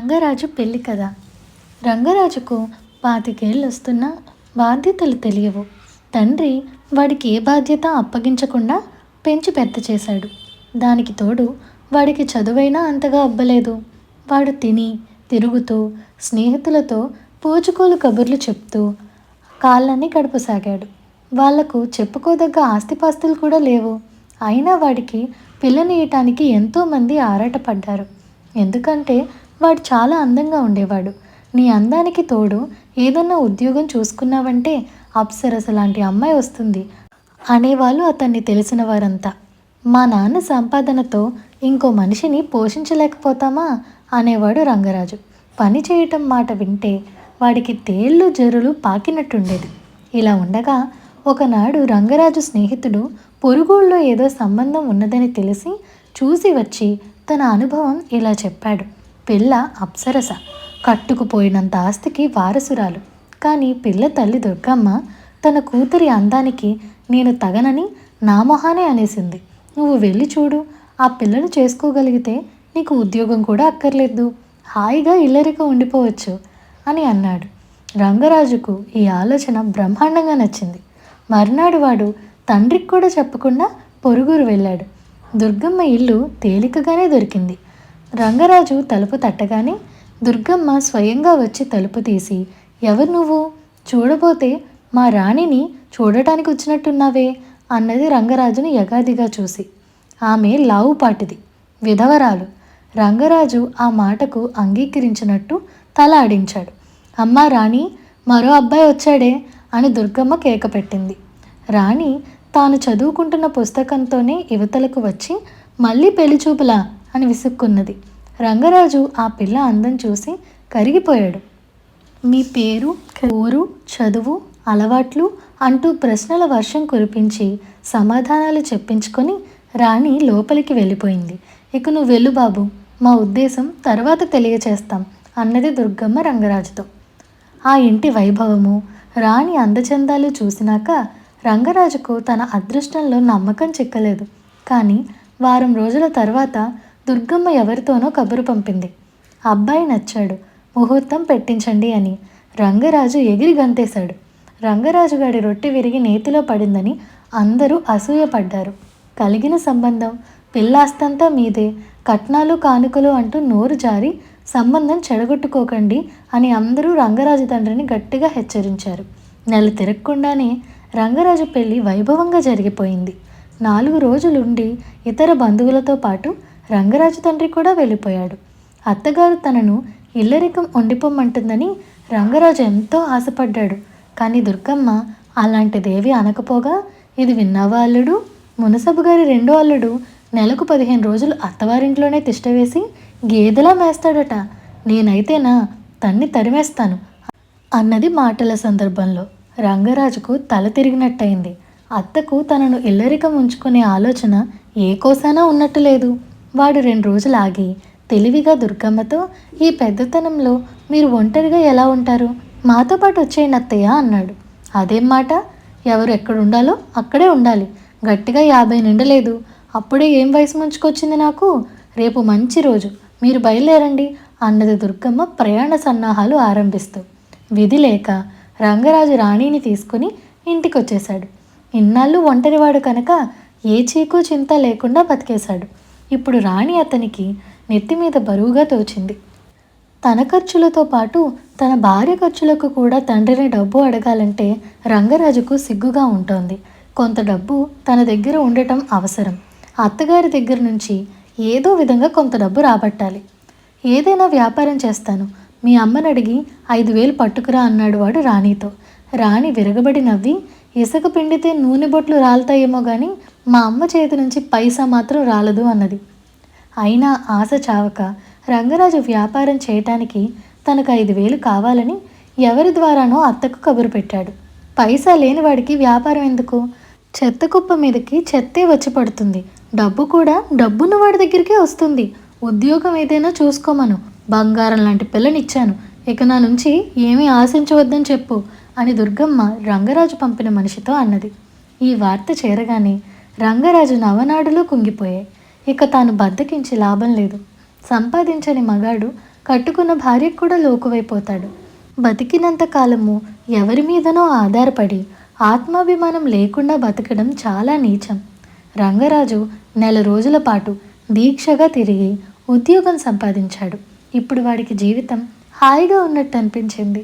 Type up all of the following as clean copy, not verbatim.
రంగరాజు పెళ్లి కథ. రంగరాజుకు 25 వస్తున్నా బాధ్యతలు తెలియవు. తండ్రి వాడికి ఏ బాధ్యత అప్పగించకుండా పెంచి పెద్ద చేశాడు. దానికి తోడు వాడికి చదువైనా అంతగా అబ్బలేదు. వాడు తిని తిరుగుతూ స్నేహితులతో పూచుకోలు కబుర్లు చెప్తూ కాళ్ళని గడపసాగాడు. వాళ్లకు చెప్పుకోదగ్గ ఆస్తిపాస్తులు కూడా లేవు. అయినా వాడికి పిల్లనియటానికి ఎంతోమంది ఆరాటపడ్డారు. ఎందుకంటే వాడు చాలా అందంగా ఉండేవాడు. నీ అందానికి తోడు ఏదన్నా ఉద్యోగం చూసుకున్నావంటే అప్సరస లాంటి అమ్మాయి వస్తుంది అనేవాళ్ళు అతన్ని తెలిసిన వారంతా. మా నాన్న సంపాదనతో ఇంకో మనిషిని పోషించలేకపోతామా అనేవాడు రంగరాజు. పని చేయటం మాట వింటే వాడికి తేళ్ళు జరులు పాకినట్టుండేది. ఇలా ఉండగా ఒకనాడు రంగరాజు స్నేహితుడు పొరుగుళ్ళో ఏదో సంబంధం ఉన్నదని తెలిసి చూసి వచ్చి తన అనుభవం ఇలా చెప్పాడు. పిల్ల అప్సరస, కట్టుకుపోయినంత ఆస్తికి వారసురాలు. కానీ పిల్ల తల్లి దుర్గమ్మ తన కూతురి అందానికి నేను తగనని నా మొహానే అనేసింది. నువ్వు వెళ్ళి చూడు, ఆ పిల్లను చేసుకోగలిగితే నీకు ఉద్యోగం కూడా అక్కర్లేదు, హాయిగా ఇల్లరిక ఉండిపోవచ్చు అని అన్నాడు. రంగరాజుకు ఈ ఆలోచన బ్రహ్మాండంగా నచ్చింది. మర్నాడు వాడు తండ్రికి కూడా చెప్పకుండా పొరుగురు వెళ్ళాడు. దుర్గమ్మ ఇల్లు తేలికగానే దొరికింది. రంగరాజు తలుపు తట్టగానే దుర్గమ్మ స్వయంగా వచ్చి తలుపు తీసి, ఎవరు నువ్వు? చూడబోతే మా రాణిని చూడటానికి వచ్చినట్టున్నావే అన్నది రంగరాజుని యగాదిగా చూసి. ఆమె లావుపాటిది, విధవరాలు. రంగరాజు ఆ మాటకు అంగీకరించినట్టు తల ఆడించాడు. అమ్మా రాణి, మరో అబ్బాయి వచ్చాడే అని దుర్గమ్మ కేక పెట్టింది. రాణి తాను చదువుకుంటున్న పుస్తకంతోనే యువతలకు వచ్చి మళ్ళీ పెళ్లిచూపులా అని విసుక్కున్నది. రంగరాజు ఆ పిల్ల అందం చూసి కరిగిపోయాడు. మీ పేరు, ఊరు, చదువు, అలవాట్లు అంటూ ప్రశ్నల వర్షం కురిపించి సమాధానాలు చెప్పించుకొని రాణి లోపలికి వెళ్ళిపోయింది. ఇక నువ్వు వెళ్ళు బాబు, మా ఉద్దేశం తర్వాత తెలియచేస్తాం అన్నది దుర్గమ్మ రంగరాజుతో. ఆ ఇంటి వైభవము, రాణి అందచందాలు చూసినాక రంగరాజుకు తన అదృష్టంలో నమ్మకం చిక్కలేదు. కానీ వారం రోజుల తర్వాత దుర్గమ్మ ఎవరితోనో కబురు పంపింది. అబ్బాయి నచ్చాడు, ముహూర్తం పెట్టించండి అని. రంగరాజు ఎగిరి గంతేశాడు. రంగరాజు గాడి రొట్టె విరిగి నేతిలో పడిందని అందరూ అసూయపడ్డారు. కలిగిన సంబంధం, పిల్లాస్తంతా మీదే, కట్నాలు కానుకలు అంటూ నోరు జారి సంబంధం చెడగొట్టుకోకండి అని అందరూ రంగరాజు తండ్రిని గట్టిగా హెచ్చరించారు. నెల తిరగకుండానే రంగరాజు పెళ్లి వైభవంగా జరిగిపోయింది. 4 రోజులుండి ఇతర బంధువులతో పాటు రంగరాజు తండ్రి కూడా వెళ్ళిపోయాడు. అత్తగారు తనను ఇల్లరికం ఉండిపోమ్మంటుందని రంగరాజు ఎంతో ఆశపడ్డాడు. కానీ దుర్గమ్మ అలాంటిదేవి అనకపోగా, ఇది విన్నావా అల్లుడు, మునసబు గారి రెండో అల్లుడు నెలకు 15 రోజులు అత్తవారింట్లోనే తిష్టవేసి గేదెలా మేస్తాడట, నేనైతేనా తన్ని తరిమేస్తాను అన్నది. మాటల సందర్భంలో రంగరాజుకు తల తిరిగినట్టయింది. అత్తకు తనను ఇల్లరికం ఉంచుకునే ఆలోచన ఏ కోసానా ఉన్నట్టు లేదు. వాడు 2 రోజులు ఆగి తెలివిగా దుర్గమ్మతో, ఈ పెద్దతనంలో మీరు ఒంటరిగా ఎలా ఉంటారు, మాతో పాటు వచ్చేయండి అత్తయ్య అన్నాడు. అదేం మాట, ఎవరు ఎక్కడుండాలో అక్కడే ఉండాలి, గట్టిగా 50 నిండలేదు, అప్పుడే ఏం వయసు ముంచుకొచ్చింది నాకు, రేపు మంచి రోజు, మీరు బయలుదేరండి అన్నది దుర్గమ్మ ప్రయాణ సన్నాహాలు ఆరంభిస్తూ. విధి లేక రంగరాజు రాణిని తీసుకుని ఇంటికొచ్చేశాడు. ఇన్నాళ్ళు ఒంటరివాడు కనుక ఏ చీకు చింత లేకుండా బతికేశాడు. ఇప్పుడు రాణి అతనికి నెత్తి మీద బరువుగా తోచింది. తన ఖర్చులతో పాటు తన భార్య ఖర్చులకు కూడా తండ్రిని డబ్బు అడగాలంటే రంగరాజుకు సిగ్గుగా ఉంటోంది. కొంత డబ్బు తన దగ్గర ఉండటం అవసరం. అత్తగారి దగ్గర నుంచి ఏదో విధంగా కొంత డబ్బు రాబట్టాలి. ఏదైనా వ్యాపారం చేస్తాను, మీ అమ్మని అడిగి 5,000 పట్టుకురా అన్నాడు వాడు రాణితో. రాణి విరగబడి నవ్వి, ఇసుక పిండితే నూనె బొట్లు రాలుతాయేమో కానీ మా అమ్మ చేతి నుంచి పైసా మాత్రం రాలదు అన్నది. అయినా ఆశ చావక రంగరాజు వ్యాపారం చేయటానికి తనకు 5,000 కావాలని ఎవరి ద్వారానో అత్తకు కబురు పెట్టాడు. పైసా లేనివాడికి వ్యాపారం ఎందుకు, చెత్త కుప్ప మీదకి చెత్తే వచ్చి పడుతుంది, డబ్బు కూడా డబ్బున్న వాడి దగ్గరికే వస్తుంది, ఉద్యోగం ఏదైనా చూసుకోమను, బంగారం లాంటి పిల్లనిచ్చాను, ఇక నా నుంచి ఏమీ ఆశించవద్దని చెప్పు అని దుర్గమ్మ రంగరాజు పంపిన మనిషితో అన్నది. ఈ వార్త చేరగానే రంగరాజు నవనాడులో కుంగిపోయాయి. ఇక తాను బద్దకించి లాభం లేదు. సంపాదించని మగాడు కట్టుకున్న భార్యకు కూడా లోకువైపోతాడు. బతికినంత కాలము ఎవరి మీదనో ఆధారపడి ఆత్మాభిమానం లేకుండా బతకడం చాలా నీచం. రంగరాజు నెల రోజుల పాటు దీక్షగా తిరిగి ఉద్యోగం సంపాదించాడు. ఇప్పుడు వాడికి జీవితం హాయిగా ఉన్నట్టు అనిపించింది.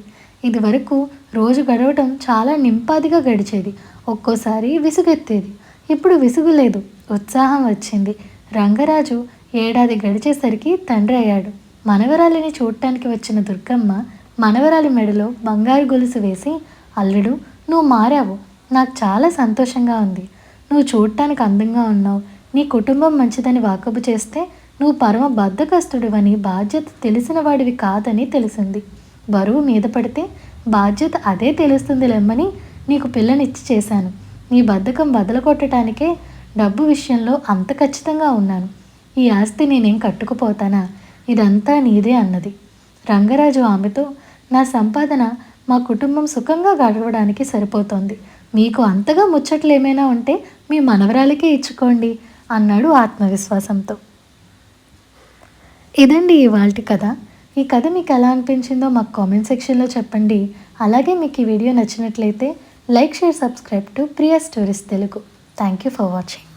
ఇది వరకు రోజు గడవటం చాలా నింపాదిగా గడిచేది. ఒక్కోసారి విసుగెత్తేది. ఇప్పుడు విసుగు లేదు, ఉత్సాహం వచ్చింది. రంగరాజు ఏడాది గడిచేసరికి తండ్రి అయ్యాడు. మనవరాలిని చూడటానికి వచ్చిన దుర్గమ్మ మనవరాలి మెడలో బంగారు గొలుసు వేసి, అల్లుడు, నువ్వు మారావు, నాకు చాలా సంతోషంగా ఉంది. నువ్వు చూడటానికి అందంగా ఉన్నావు. నీ కుటుంబం మంచిదని వాకబు చేస్తే నువ్వు పరమ బద్ధకస్తుడివని, బాధ్యత తెలిసిన వాడివి కాదని తెలిసింది. బరువు మీద పడితే బాధ్యత అదే తెలుస్తుందిలేమ్మని నీకు పిల్లనిచ్చి చేశాను. నీ బద్ధకం బదలకొట్టడానికే డబ్బు విషయంలో అంత ఖచ్చితంగా ఉన్నాను. ఈ ఆస్తి నేనేం కట్టుకుపోతానా, ఇదంతా నీదే అన్నది. రంగరాజు ఆమెతో, నా సంపాదన మా కుటుంబం సుఖంగా గడవడానికి సరిపోతుంది. మీకు అంతగా ముచ్చట్లు ఏమైనా ఉంటే మీ మనవరాలికే ఇచ్చుకోండి అన్నాడు ఆత్మవిశ్వాసంతో. ఇదండి ఇవాల్టి కథ. ఈ కథ మీకు ఎలా అనిపించిందో మాకు కామెంట్ సెక్షన్లో చెప్పండి. అలాగే మీకు ఈ వీడియో నచ్చినట్లయితే like, share, subscribe to Priya stories Telugu. Thank you for watching.